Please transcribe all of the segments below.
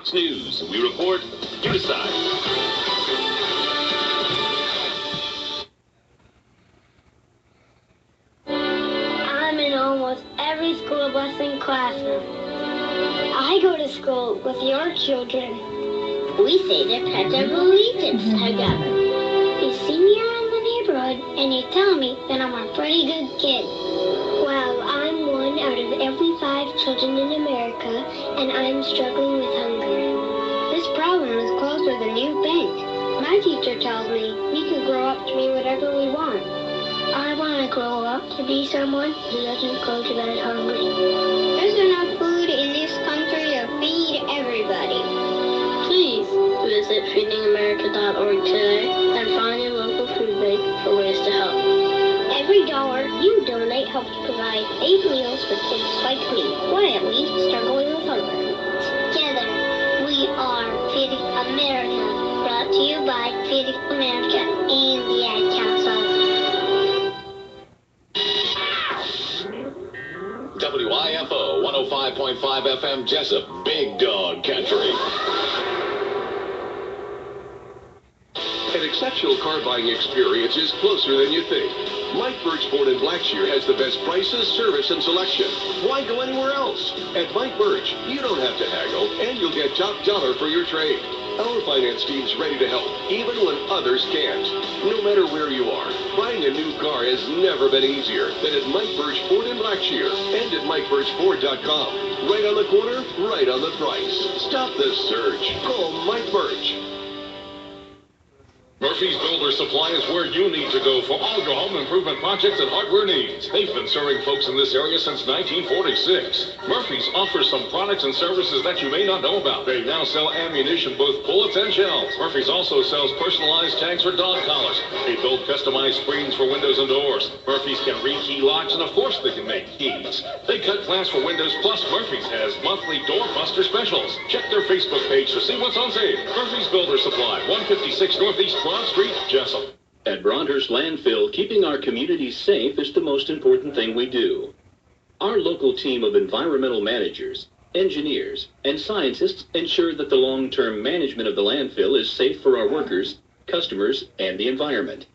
Fox News. We report, you decide. I'm in almost every school bus and classroom. I go to school with your children. We say the Pledge of Allegiance together. You see me around the neighborhood and you tell me that I'm a pretty good kid. Well, I'm one out of every 5 children in America, and I'm struggling with hunger. This problem is closer than you think. My teacher tells me we can grow up to be whatever we want. I want to grow up to be someone who doesn't go to bed hungry. There's enough food in this country to feed everybody. Please visit feedingamerica.org today and find your local food bank for ways to help. Every dollar you donate helps provide 8 meals for kids like me, quietly struggling with hunger. Together, we are Feeding America, brought to you by Feeding America and the Ad Council. WIFO 105.5 FM Jessup, Big Dog Country. An exceptional car buying experience is closer than you think. Mike Birch Ford in Blackshear has the best prices, service, and selection. Why go anywhere else? At Mike Birch, you don't have to haggle, and you'll get top dollar for your trade. Our finance team's ready to help, even when others can't. No matter where you are, buying a new car has never been easier than at Mike Birch Ford in Blackshear and at MikeBirchFord.com. Right on the corner, right on the price. Stop the search. Call Mike Birch. Murphy's Builder Supply is where you need to go for all your home improvement projects and hardware needs. They've been serving folks in this area since 1946. Murphy's offers some products and services that you may not know about. They now sell ammunition, both bullets and shells. Murphy's also sells personalized tags for dog collars. They build customized screens for windows and doors. Murphy's can rekey locks, and of course they can make keys. They cut glass for windows, plus Murphy's has monthly doorbuster specials. Check their Facebook page to see what's on sale. Murphy's Builder Supply, 156 Northeast Broad Street, Jessup. At Broadhurst Landfill, keeping our communities safe is the most important thing we do. Our local team of environmental managers, engineers, and scientists ensure that the long-term management of the landfill is safe for our workers, customers, and the environment.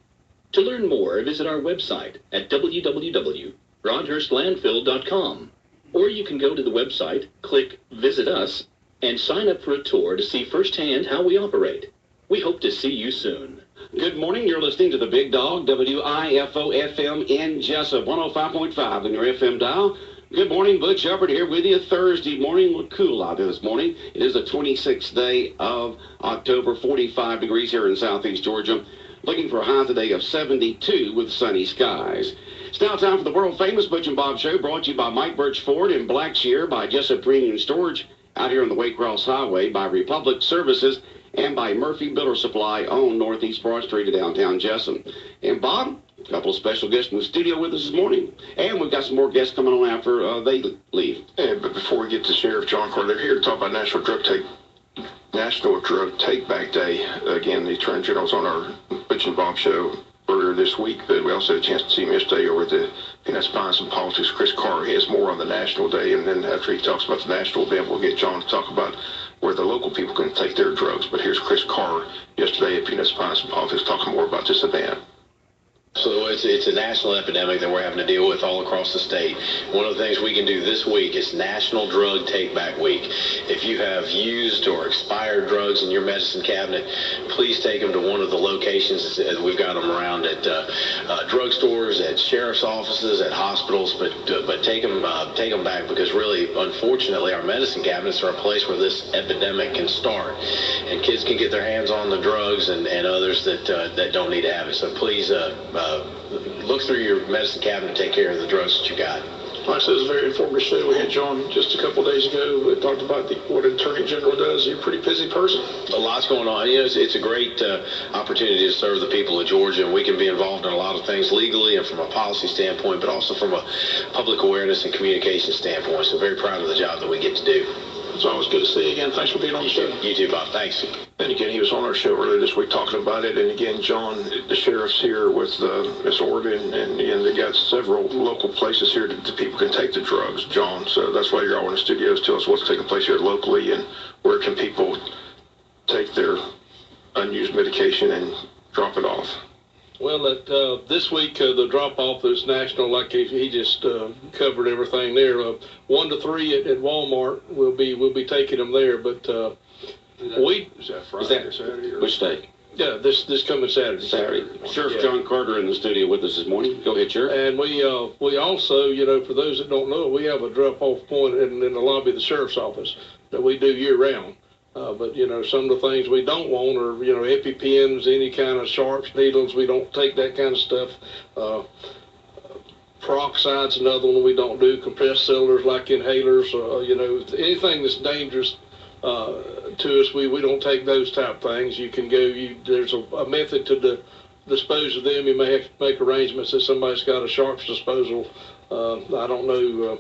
To learn more, visit our website at www.broadhurstlandfill.com. Or you can go to the website, click Visit Us, and sign up for a tour to see firsthand how we operate. We hope to see you soon. Good morning. You're listening to the Big Dog, WIFO FM in Jessup, 105.5 on your FM dial. Good morning, Butch Shepard here with you. Thursday morning, look cool out there this morning. It is the 26th day of October, 45 degrees here in southeast Georgia. Looking for a high today of 72 with sunny skies. It's now time for the world-famous Butchand Bob Show, brought to you by Mike Birch Ford in Blackshear, by Jessup Premium Storage out here on the Waycross Highway, by Republic Services, and by Murphy Builder Supply on Northeast Broad Street of downtown Jessup. And Bob, a couple of special guests in the studio with us this morning. And we've got some more guests coming on after they leave. But before we get to Sheriff John Carter, they're here to talk about National Drug Take Back Day. Again, the Attorney General's on our Butchand Bob Show earlier this week, but we also had a chance to see him yesterday over at the Peanuts, Pies, and Politics. Chris Carr has more on the National Day, and then after he talks about the national event, we'll get John to talk about where the local people can take their drugs. But here's Chris Carr yesterday at Peanuts, Pies, and Politics talking more about this event. So it's a national epidemic that we're having to deal with all across the state. One of the things we can do this week is National Drug Take Back Week. If you have used or expired drugs in your medicine cabinet, please take them to one of the locations. We've got them around at drugstores, at sheriff's offices, at hospitals, but take them back, because really, unfortunately, our medicine cabinets are a place where this epidemic can start, and kids can get their hands on the drugs and others that don't need to have it. So please look through your medicine cabinet and take care of the drugs that you got. Like I said, it was a very informative show. We had John just a couple of days ago. We talked about what an Attorney General does. You're a pretty busy person. A lot's going on. You know, it's a great opportunity to serve the people of Georgia, and we can be involved in a lot of things legally and from a policy standpoint, but also from a public awareness and communication standpoint. So very proud of the job that we get to do. It's always good to see you again. Thanks for being on the show. You too, Bob. Thanks. And again, he was on our show earlier this week talking about it. And again, John, the sheriff's here with Miss Orban, and they got several local places here that people can take the drugs, John. So that's why you're all in the studios. Tell us what's taking place here locally and where can people take their unused medication and drop it off. Well, this week the drop-off is national, like he just covered everything there. 1 to 3 at Walmart. We'll be taking them there, but is that Friday or Saturday? Which day? Yeah, this coming Saturday. Saturday. Sheriff John Carter in the studio with us this morning. Go ahead, Sheriff. And we also, for those that don't know, we have a drop-off point in the lobby of the sheriff's office that we do year-round. But, some of the things we don't want are, EpiPens, any kind of sharps, needles. We don't take that kind of stuff. Peroxide's another one we don't do. Compressed cylinders like inhalers, anything that's dangerous to us, we don't take those type things. You can go, there's a method to dispose of them. You may have to make arrangements that somebody's got a sharps disposal. I don't know.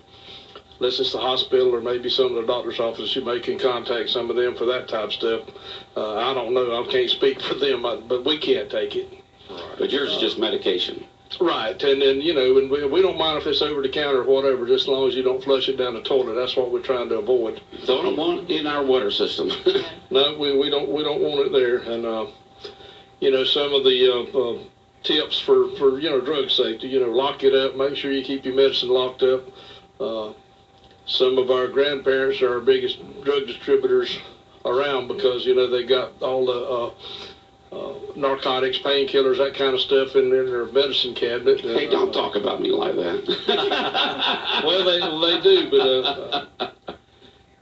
Unless it's the hospital or maybe some of the doctor's offices, you may can contact some of them for that type of stuff. I don't know. I can't speak for them, but we can't take it. Right. But yours is just medication. Right. And then, and we don't mind if it's over the counter or whatever, just as long as you don't flush it down the toilet. That's what we're trying to avoid. Don't want it in our water system. No, we don't want it there. And, some of the tips for drug safety, lock it up, make sure you keep your medicine locked up. Some of our grandparents are our biggest drug distributors around because, they got all the narcotics, painkillers, that kind of stuff in their medicine cabinet. Hey, don't talk about me like that. Well, they do, but,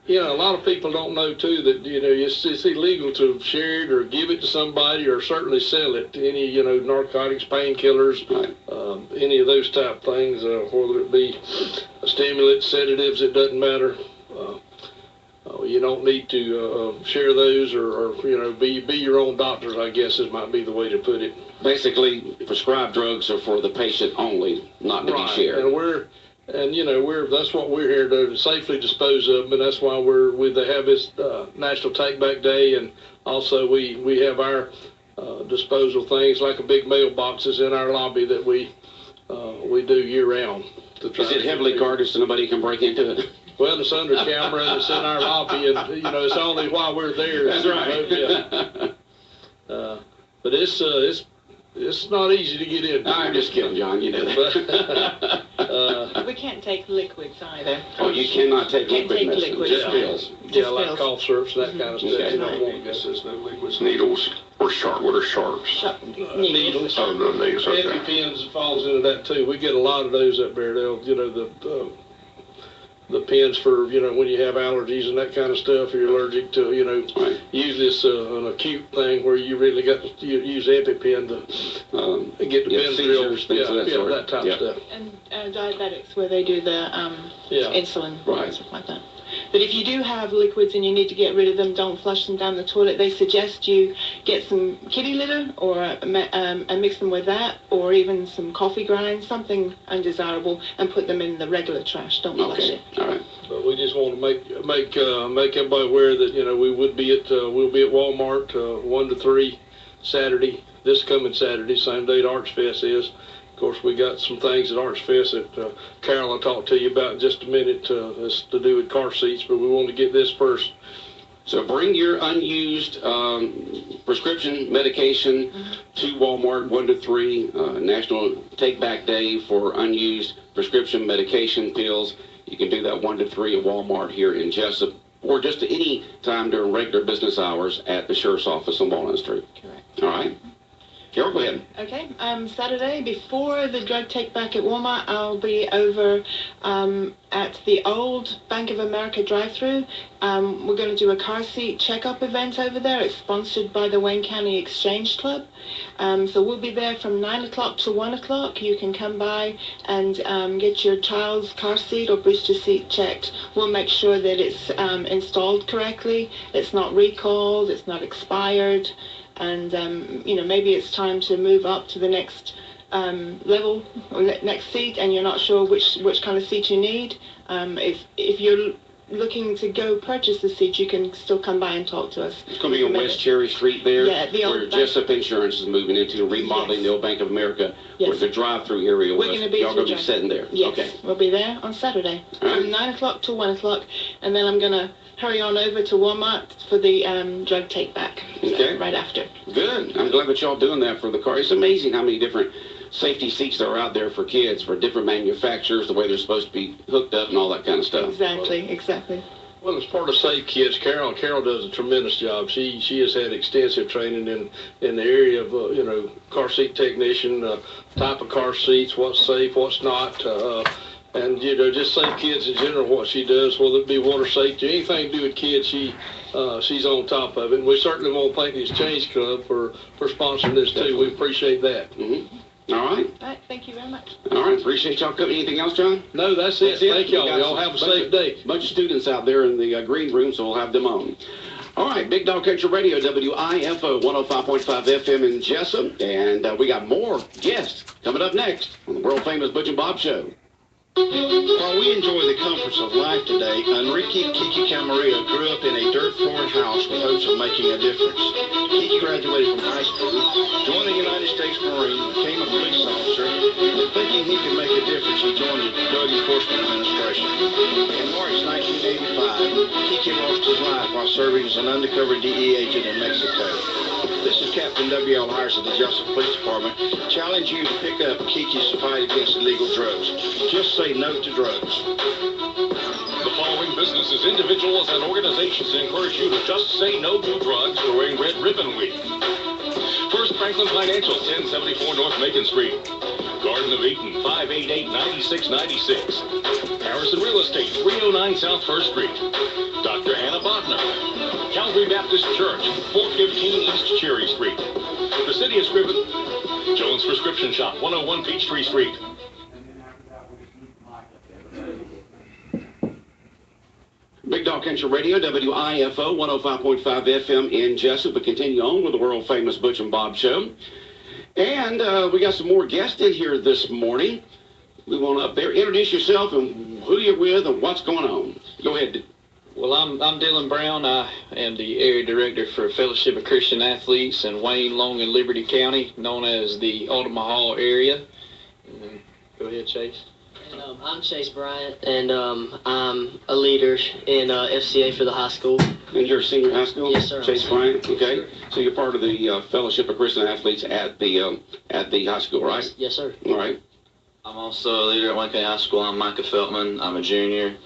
a lot of people don't know, too, that, it's illegal to share it or give it to somebody or certainly sell it to any, narcotics, painkillers, right. Any of those type things, whether it be stimulants, sedatives, it doesn't matter. You don't need to share those or be your own doctors, I guess might be the way to put it. Basically, prescribed drugs are for the patient only, not to be shared. And that's what we're here to safely dispose of them, and that's why they have this National Take Back Day, and also we have our disposal things like a big mailboxes in our lobby that we do year-round. Is it heavily guarded so nobody can break into it? Well, it's under camera and it's in our lobby, and it's only while we're there. That's right. But it's not easy to get in. I'm just kidding, John. You know that. We can't take liquids either. Oh, you cannot take liquid medicine, just pills. Yeah, like cough syrups, that kind of stuff. Okay. You don't want This is no liquids, needles, or sharp. What are sharps? needles. Oh, no needles. Okay. EpiPens falls into that too. We get a lot of those up there. They'll, the pens for, when you have allergies and that kind of stuff, or you're allergic to, Right. usually it's an acute thing where you really got to use EpiPen to get the pen seizures, drilled. things of that sort. That type of stuff. And diabetics, where they do the insulin and stuff like that. But if you do have liquids and you need to get rid of them, don't flush them down the toilet. They suggest you get some kitty litter and mix them with that, or even some coffee grinds, something undesirable, and put them in the regular trash. Don't flush it. All right. But we just want to make everybody aware that we'll be at Walmart 1 to 3 Saturday, this coming Saturday, same date Arts Fest is. Of course, we got some things at Arts Fest that Carol will talk to you about in just a minute. It's to do with car seats, but we want to get this first. So bring your unused prescription medication to Walmart 1 to 3, National Take Back Day for unused prescription medication pills. You can do that 1 to 3 at Walmart here in Jessup, or just any time during regular business hours at the sheriff's office on Walnut Street. Correct. All right. Carol, go ahead. Okay. Saturday, before the drug take back at Walmart, I'll be over at the old Bank of America drive-thru. We're going to do a car seat checkup event over there. It's sponsored by the Wayne County Exchange Club. So we'll be there from 9 o'clock to 1 o'clock. You can come by and get your child's car seat or booster seat checked. We'll make sure that it's installed correctly, it's not recalled, it's not expired. And, maybe it's time to move up to the next level or next seat, and you're not sure which kind of seat you need. If you're looking to go purchase the seats, you can still come by and talk to us. It's going to be on West Cherry Street there, yeah, where Jessup Insurance is moving into, remodeling the old Bank of America, where the drive-through area was. Y'all going to be sitting there? Yes, okay. We'll be there on Saturday from 9 o'clock to 1 o'clock, and then I'm going to hurry on over to Walmart for the drug take-back right after. Good. I'm glad that y'all doing that for the car. It's amazing how many different safety seats that are out there for kids, for different manufacturers, the way they're supposed to be hooked up and all that kind of stuff. Exactly. Well, as part of Safe Kids, Carol does a tremendous job. She has had extensive training in the area of, car seat technician, type of car seats, what's safe, what's not, and, just Safe Kids in general, what she does, whether it be water safety, anything to do with kids, she's on top of it. And we certainly want to thank the Exchange Club for sponsoring this, too. We appreciate that. Mm-hmm. All right. All right, thank you very much. All right, appreciate y'all coming. Anything else, John? No, that's it. Thank y'all. Y'all have a safe day. Bunch of students out there in the green room, so we'll have them on. All right, Big Dog Country Radio, WIFO 105.5 FM in Jessup, and we got more guests coming up next on the world-famous Butchand Bob Show. While we enjoy the comforts of life today, Enrique Kiki Camarillo grew up in a dirt-floored house with hopes of making a difference. Kiki graduated from high school, joined the United States Marine, became a police officer, and thinking he could make a difference, he joined the Drug Enforcement Administration. In March 1985, Kiki lost his life while serving as an undercover DE agent in Mexico. This is Captain W.L. Harris of the Jessup Police Department, challenge you to pick up Kiki's fight against illegal drugs. Just say no to drugs. The following businesses, individuals, and organizations encourage you to just say no to drugs during Red Ribbon Week. First Franklin Financial, 1074 North Macon Street. Garden of Eden, 588-9696. Harrison Real Estate, 309 South 1st Street. Dr. Anna Bodner. Calvary Baptist Church, 415 East Cherry Street. The City of Scriven. Jones Prescription Shop, 101 Peachtree Street. Big Dog Country Radio, WIFO 105.5 FM in Jessup. We continue on with the world-famous Butchand Bob Show. And we got some more guests in here this morning. We want to up there introduce yourself and who you're with and what's going on. Go ahead. Well, I'm Dylan Brown. I am the area director for Fellowship of Christian Athletes in Wayne, Long, and Liberty County, known as the Ultima Hall area. Go ahead, Chase. And, I'm Chase Bryant, and I'm a leader in FCA for the high school. And you're a senior high school? Yes, sir. Chase Bryant, okay. Yes, so you're part of the Fellowship of Christian Athletes at the high school, right? Yes, sir. All right. I'm also a leader at Wayne County High School. I'm Micah Feltman. I'm a junior.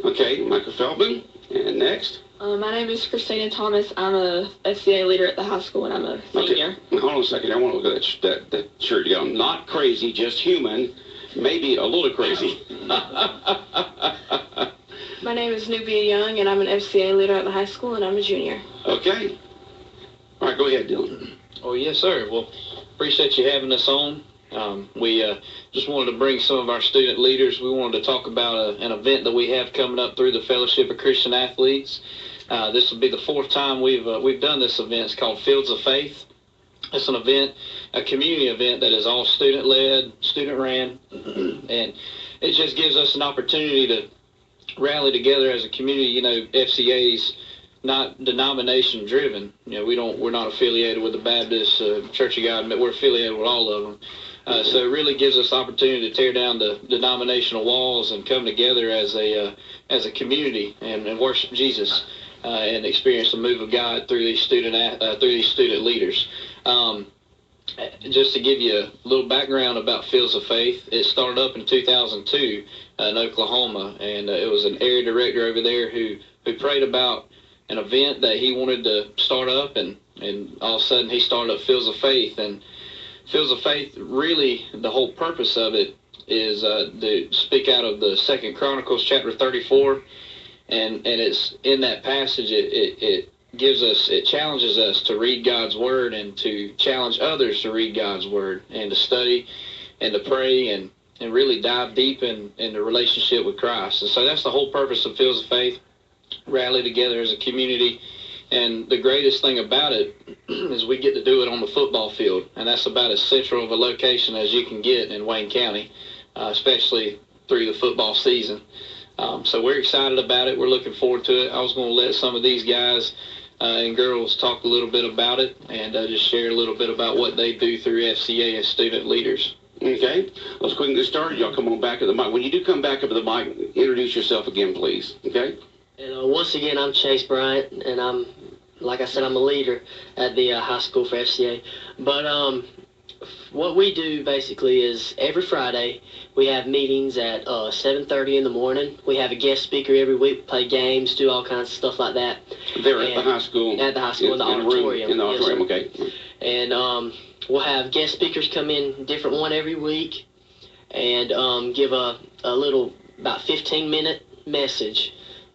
Okay, Micah Feltman. And next? My name is Christina Thomas. I'm a FCA leader at the high school, and I'm a senior. Okay. Hold on a second. I want to look at that shirt you got on. Not crazy, just human. Maybe a little crazy. My name is Nubia Young, and I'm an FCA leader at the high school, and I'm a junior. Okay. All right, go ahead, Dylan. Oh, yes, sir. Well, appreciate you having us on. We just wanted to bring some of our student leaders. We wanted to talk about an event that we have coming up through the Fellowship of Christian Athletes. This will be the fourth time we've done this event. It's called Fields of Faith. It's an event, a community event that is all student-led, student-ran, and it just gives us an opportunity to rally together as a community. You know, FCA's not denomination driven. You know, we're not affiliated with the Baptist Church of God, but we're affiliated with all of them. So it really gives us opportunity to tear down the denominational walls and come together as a community and worship Jesus and experience the move of God through these student leaders. Just to give you a little background about Fields of Faith, it started up in 2002 in Oklahoma, and it was an area director over there who prayed about an event that he wanted to start up, and all of a sudden he started up Fields of Faith. And Fields of Faith, really the whole purpose of it is to speak out of the 2 Chronicles chapter 34, and it's in that passage it challenges us to read God's word and to challenge others to read God's word and to study and to pray and really dive deep in the relationship with Christ. And so that's the whole purpose of Fields of Faith, rally together as a community. And the greatest thing about it is we get to do it on the football field, and that's about as central of a location as you can get in Wayne County, especially through the football season. So we're excited about it. We're looking forward to it. I was going to let some of these guys and girls talk a little bit about it and just share a little bit about what they do through FCA as student leaders. Okay, let's go ahead and get started. Y'all come on back to the mic. When you do come back up to the mic, introduce yourself again, please. Okay? And once again, I'm Chase Bryant, and like I said, I'm a leader at the high school for FCA. But what we do basically is every Friday we have meetings at 7:30 in the morning. We have a guest speaker every week, play games, do all kinds of stuff like that. There at the high school? At the high school, in the auditorium. In the auditorium, yes, okay. And we'll have guest speakers come in, different one every week, and give a little, about 15-minute message.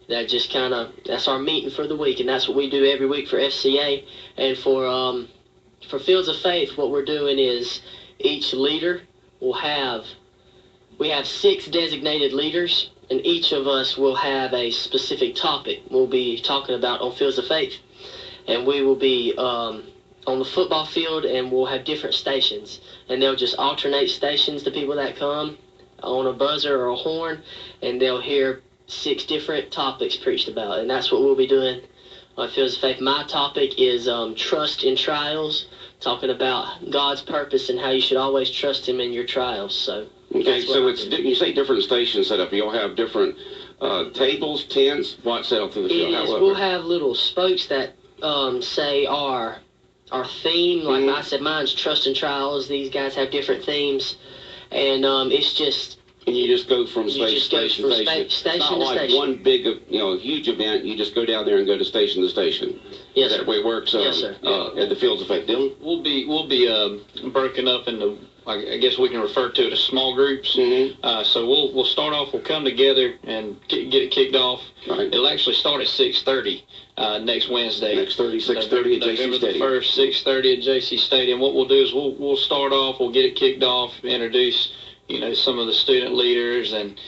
That just kind of, that's our meeting for the week, and that's what we do every week for FCA. And for Fields of Faith, what we're doing is each leader will have, we have 6 designated leaders, and each of us will have a specific topic we'll be talking about on Fields of Faith. And we will be on the football field, and we'll have different stations. And they'll just alternate stations, the people that come, on a buzzer or a horn, and they'll hear 6 different topics preached about. And that's what we'll be doing on Fields of Faith. My topic is trust in trials, talking about God's purpose and how you should always trust Him in your trials. So okay, so it's you say different stations set up. You'll have different tables, tents. What's set up through the show? We'll have little spokes that say our theme. Like I said, mine's trust in trials. These guys have different themes, and it's just. And you just go from station to station. It's not like one big, huge event. You just go down there and go to station to station. Yes, sir. That way it works. Yes, sir. At the Fields of Faith. Dylan? We'll be broken up into, I guess we can refer to it as small groups. So we'll start off. We'll come together and get it kicked off. Right. It'll actually start at 6:30 next Wednesday. Next 6:30 at JC Stadium. November 1st, 6:30 at JC Stadium. What we'll do is we'll start off. We'll get it kicked off. Introduce some of the student leaders and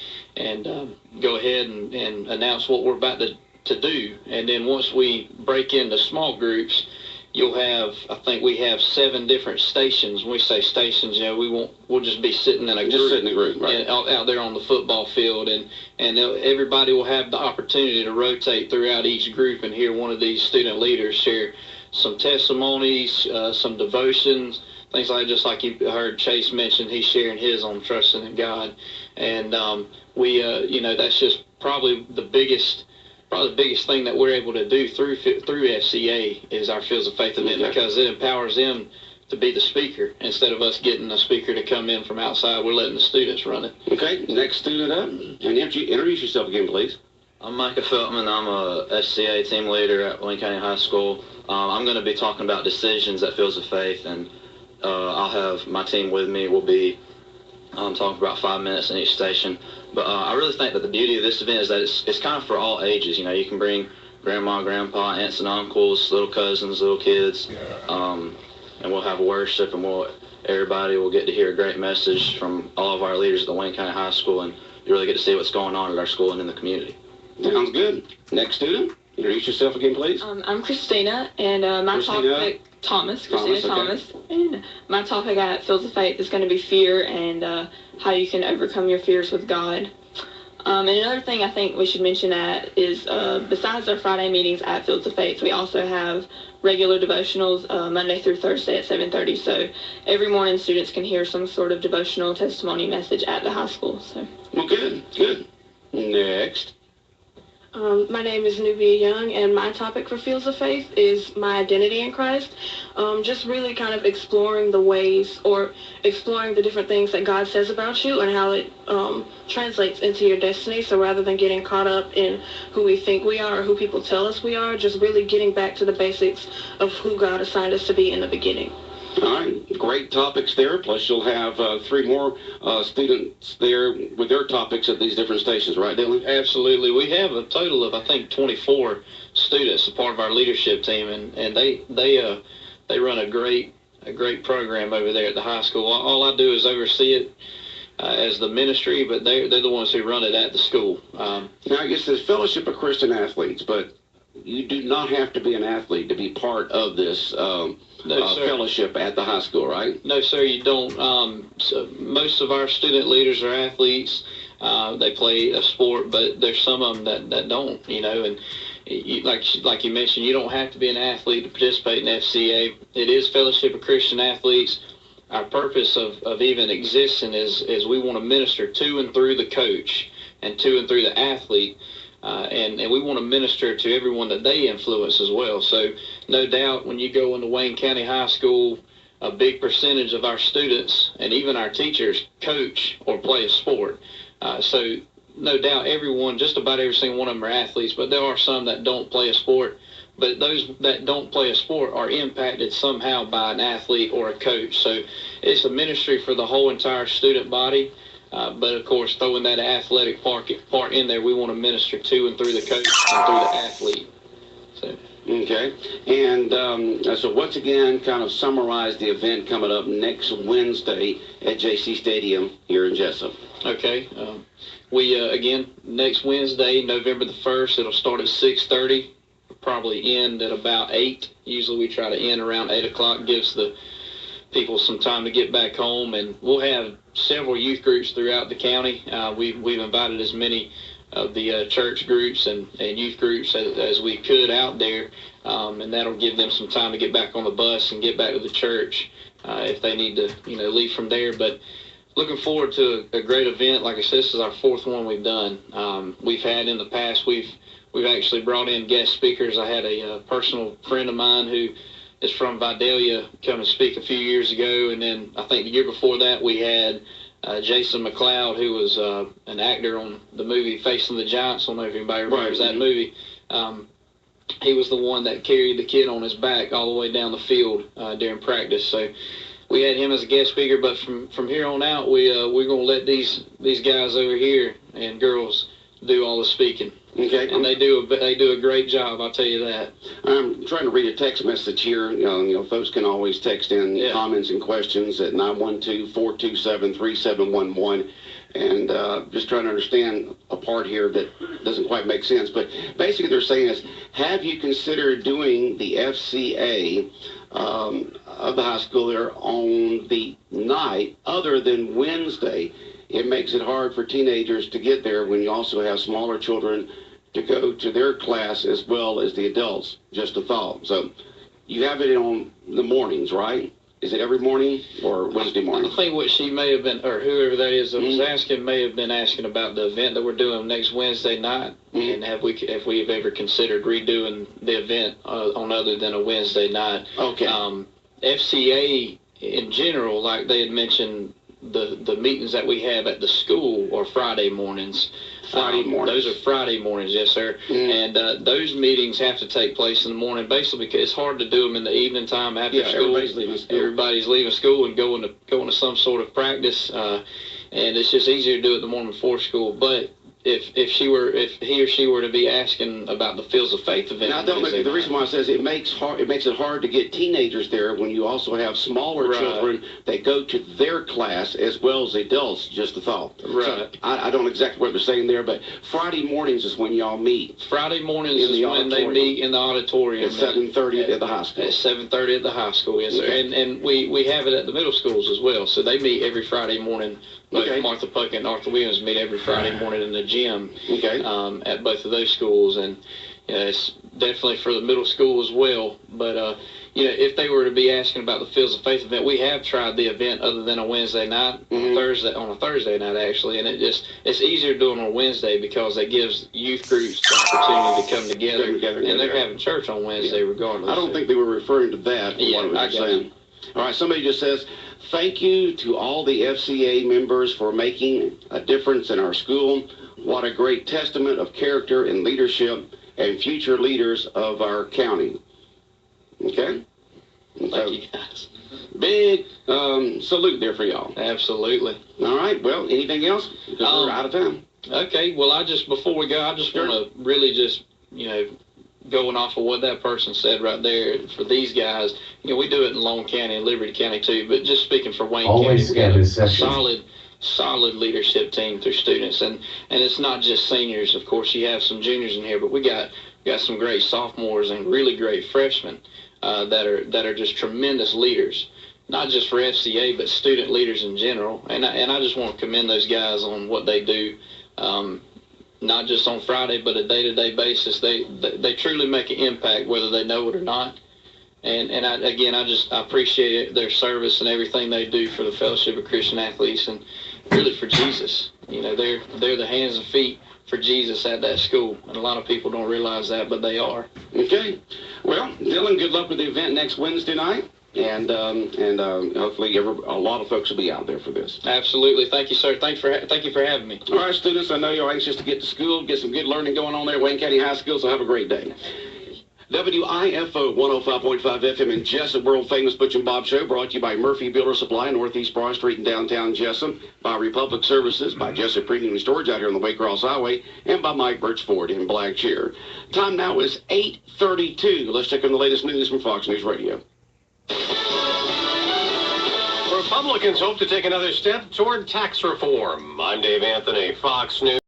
go ahead and announce what we're about to do. And then once we break into small groups, you'll have, I think we have 7 different stations. When we say stations, we'll just be sitting in a group. Sit in a group, right. Out there on the football field, and everybody will have the opportunity to rotate throughout each group and hear one of these student leaders share some testimonies, some devotions, things like, just like you heard Chase mention, he's sharing his on trusting in God. And that's just probably the biggest thing that we're able to do through FCA is our Fields of Faith event, because it empowers them to be the speaker. Instead of us getting a speaker to come in from outside, we're letting the students run it. Okay, next student up. And introduce yourself again, please. I'm Micah Feltman. I'm a SCA team leader at Wayne County High School. I'm going to be talking about decisions at Fields of Faith, and I'll have my team with me. We'll be talking for about 5 minutes in each station. But I really think that the beauty of this event is that it's kind of for all ages. You can bring grandma, grandpa, aunts and uncles, little cousins, little kids, and we'll have worship, and everybody will get to hear a great message from all of our leaders at the Wayne County High School, and you really get to see what's going on at our school and in the community. Sounds good. Next student, introduce yourself again, please. I'm Christina, and my topic, Christina Thomas, and my topic at Fields of Faith is going to be fear and how you can overcome your fears with God. And another thing I think we should mention is besides our Friday meetings at Fields of Faith, we also have regular devotionals Monday through Thursday at 7:30. So every morning students can hear some sort of devotional testimony message at the high school. So. Well, good. Next. My name is Nubia Young, and my topic for Fields of Faith is my identity in Christ. Just really kind of exploring the ways, or exploring the different things that God says about you and how it translates into your destiny. So rather than getting caught up in who we think we are or who people tell us we are, just really getting back to the basics of who God assigned us to be in the beginning. All right, great topics there. Plus, you'll have 3 more students there with their topics at these different stations, right, Dylan? Absolutely. We have a total of, I think, 24 students, a part of our leadership team, and they run a great program over there at the high school. All I do is oversee it as the ministry, but they're the ones who run it at the school. Now, I guess there's Fellowship of Christian Athletes, but you do not have to be an athlete to be part of this fellowship at the high school, right? No, sir, you don't. So most of our student leaders are athletes. they play a sport, but there's some of them that don't, and like you mentioned, you don't have to be an athlete to participate in FCA. It is Fellowship of Christian Athletes. Our purpose of even existing is we want to minister to and through the coach and to and through the athlete, and we want to minister to everyone that they influence as well. So no doubt when you go into Wayne County High School, a big percentage of our students and even our teachers coach or play a sport. So no doubt just about every single one of them are athletes, but there are some that don't play a sport. But those that don't play a sport are impacted somehow by an athlete or a coach. So it's a ministry for the whole entire student body. But, of course, throwing that athletic part in there, we want to minister to and through the coach and through the athlete. So. Okay. And so once again, kind of summarize the event coming up next Wednesday at JC Stadium here in Jessup. Okay. Again, next Wednesday, November the 1st, it'll start at 6:30. Probably end at about 8. Usually we try to end around 8 o'clock, gives the people some time to get back home, and we'll have several youth groups throughout the county. We've invited as many of the church groups and youth groups as we could out there, and that'll give them some time to get back on the bus and get back to the church if they need to leave from there. But looking forward to a great event. Like I said, this is our 4th one we've done. We've had in the past, we've actually brought in guest speakers. I had a personal friend of mine who is from Vidalia come and speak a few years ago, and then I think the year before that we had Jason McLeod, who was an actor on the movie Facing the Giants. I don't know if anybody remembers that movie. He was the one that carried the kid on his back all the way down the field during practice. So we had him as a guest speaker, but from here on out, we're going to let these guys over here and girls do all the speaking. Okay. And they do a great job, I'll tell you that. I'm trying to read a text message here. Folks can always text in comments and questions at 912-427-3711. And just trying to understand a part here that doesn't quite make sense. But basically they're saying is, have you considered doing the FCA of the high school there on the night other than Wednesday? It makes it hard for teenagers to get there when you also have smaller children to go to their class as well as the adults. Just a thought. So you have it on the mornings, right? Is it every morning or Wednesday morning? I think what she may have been, or whoever that is that was asking, may have been asking about the event that we're doing next Wednesday night, and if we've ever considered redoing the event on other than a Wednesday night. Okay. FCA in general, like they had mentioned, the meetings that we have at the school are Friday mornings. Those are Friday mornings, yes, sir. And those meetings have to take place in the morning, basically because it's hard to do them in the evening time after school. Everybody's leaving school and going to some sort of practice, and it's just easier to do it in the morning before school. But if he or she were to be asking about the Fields of Faith event, now, the reason why I says it makes it hard to get teenagers there when you also have smaller children that go to their class as well as adults. Just a thought. Right. So I don't know exactly what they're saying there, but Friday mornings is when y'all meet. Friday mornings is when they meet in the auditorium at 7:30 at the high school. At 7:30 at the high school, yes, sir. And we have it at the middle schools as well. So they meet every Friday morning. Both Martha Puckett and Arthur Williams meet every Friday morning in the gym at both of those schools, and it's definitely for the middle school as well. But if they were to be asking about the Fields of Faith event, we have tried the event other than a Wednesday night, on a Thursday night actually, and it's easier to do it on a Wednesday because it gives youth groups the opportunity to come together, and they're having church on Wednesday regardless. I don't think they were referring to that. What I was saying. All right, somebody just says, thank you to all the FCA members for making a difference in our school. What a great testament of character and leadership and future leaders of our county. Okay? Thank you, guys. Big salute there for y'all. Absolutely. All right, well, anything else? Because we're out of time. Okay, well, before we go, I just want to really just, going off of what that person said right there, for these guys, we do it in Long County and Liberty County too, but just speaking for Wayne County, we got a solid leadership team through students, and it's not just seniors. Of course, you have some juniors in here, but we got some great sophomores and really great freshmen that are just tremendous leaders. not just for FCA, but student leaders in general. And I just want to commend those guys on what they do, not just on Friday, but a day-to-day basis. They truly make an impact, whether they know it or not. And I appreciate their service and everything they do for the Fellowship of Christian Athletes and really for Jesus. You know, they're the hands and feet for Jesus at that school, and a lot of people don't realize that, but they are. Okay. Well, Dylan, good luck with the event next Wednesday night, and hopefully a lot of folks will be out there for this. Absolutely. Thank you, sir. Thank you for having me. All right, students, I know you're anxious to get to school, get some good learning going on there at Wayne County High School, so have a great day. WIFO 105.5 FM in Jessup, world-famous Butchand Bob Show, brought to you by Murphy Builder Supply, Northeast Broad Street in downtown Jessup, by Republic Services, by Jessup Premium Storage out here on the Waycross Highway, and by Mike Birch Ford in Blackshear. Time now is 8:32. Let's check on the latest news from Fox News Radio. Republicans hope to take another step toward tax reform. I'm Dave Anthony, Fox News.